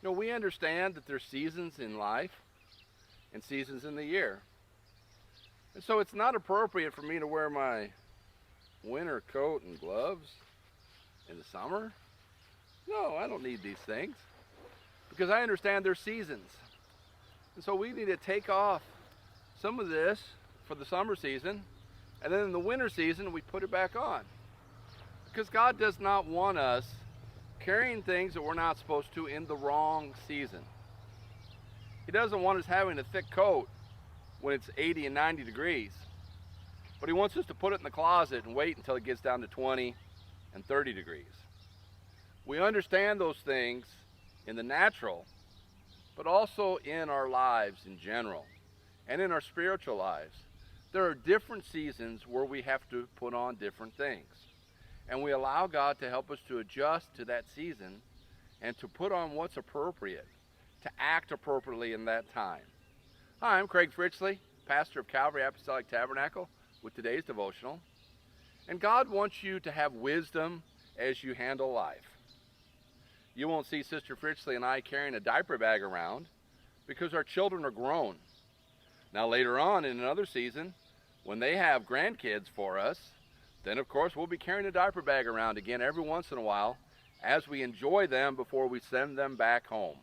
We understand that there's seasons in life and seasons in the year. And so it's not appropriate for me to wear my winter coat and gloves in the summer. No, I don't need these things because I understand there's seasons. And so we need to take off some of this for the summer season, and then in the winter season we put it back on. Because God does not want us carrying things that we're not supposed to in the wrong season. He doesn't want us having a thick coat when it's 80 and 90 degrees. But he wants us to put it in the closet and wait until it gets down to 20 and 30 degrees. We understand those things in the natural, but also in our lives in general and in our spiritual lives. There are different seasons where we have to put on different things. And we allow God to help us to adjust to that season and to put on what's appropriate, to act appropriately in that time. Hi, I'm Craig Fritchley, pastor of Calvary Apostolic Tabernacle, with today's devotional. And God wants you to have wisdom as you handle life. You won't see Sister Fritchley and I carrying a diaper bag around because our children are grown. Now later on in another season, when they have grandkids for us, then of course we'll be carrying a diaper bag around again every once in a while as we enjoy them before we send them back home.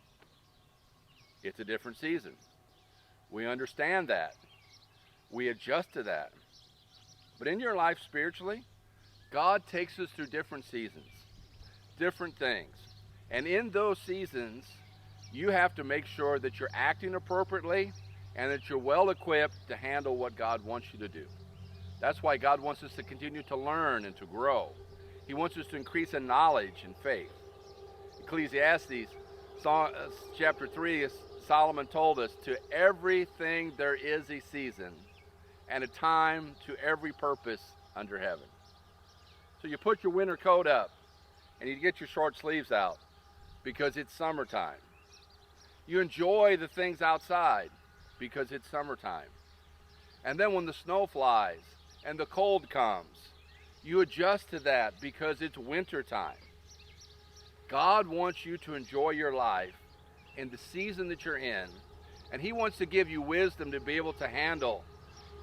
It's a different season. We understand that. We adjust to that. But in your life spiritually, God takes us through different seasons, different things. And in those seasons, you have to make sure that you're acting appropriately and that you're well equipped to handle what God wants you to do. That's why God wants us to continue to learn and to grow. He wants us to increase in knowledge and faith. Ecclesiastes chapter 3, Solomon told us, to everything there is a season and a time to every purpose under heaven. So you put your winter coat up and you get your short sleeves out because it's summertime. You enjoy the things outside because it's summertime. And then when the snow flies and the cold comes, you adjust to that because it's winter time. God wants you to enjoy your life in the season that you're in, and he wants to give you wisdom to be able to handle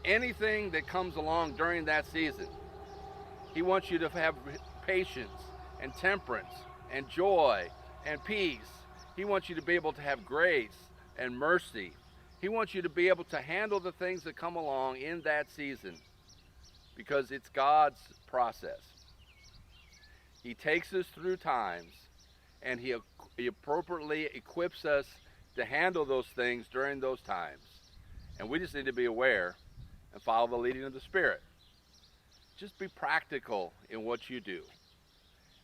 anything that comes along during that season. He wants you to have patience and temperance and joy and peace. He wants you to be able to have grace and mercy. He wants you to be able to handle the things that come along in that season, because it's God's process. He takes us through times, and he appropriately equips us to handle those things during those times. And we just need to be aware and follow the leading of the Spirit. Just be practical in what you do,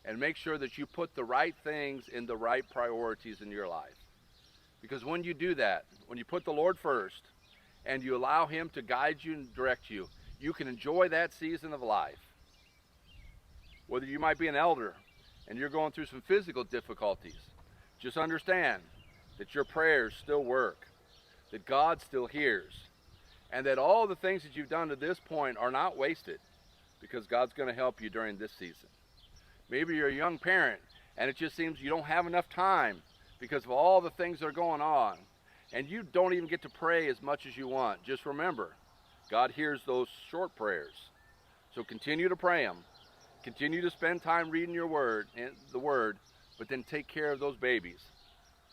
and make sure that you put the right things in the right priorities in your life. Because when you do that, when you put the Lord first, and you allow him to guide you and direct you, you can enjoy that season of life. Whether you might be an elder and you're going through some physical difficulties, just understand that your prayers still work, that God still hears, and that all the things that you've done to this point are not wasted, because God's going to help you during this season. Maybe you're a young parent and it just seems you don't have enough time because of all the things that are going on, and you don't even get to pray as much as you want. Just remember, God hears those short prayers. So continue to pray them. Continue to spend time reading your word, and the word, but then take care of those babies.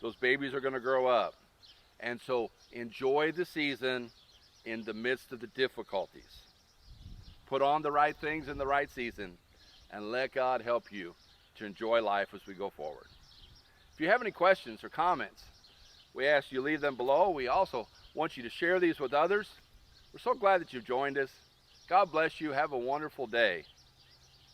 Those babies are going to grow up. And so enjoy the season in the midst of the difficulties. Put on the right things in the right season, and let God help you to enjoy life as we go forward. If you have any questions or comments, we ask you leave them below. We also want you to share these with others. We're so glad that you've joined us. God bless you. Have a wonderful day.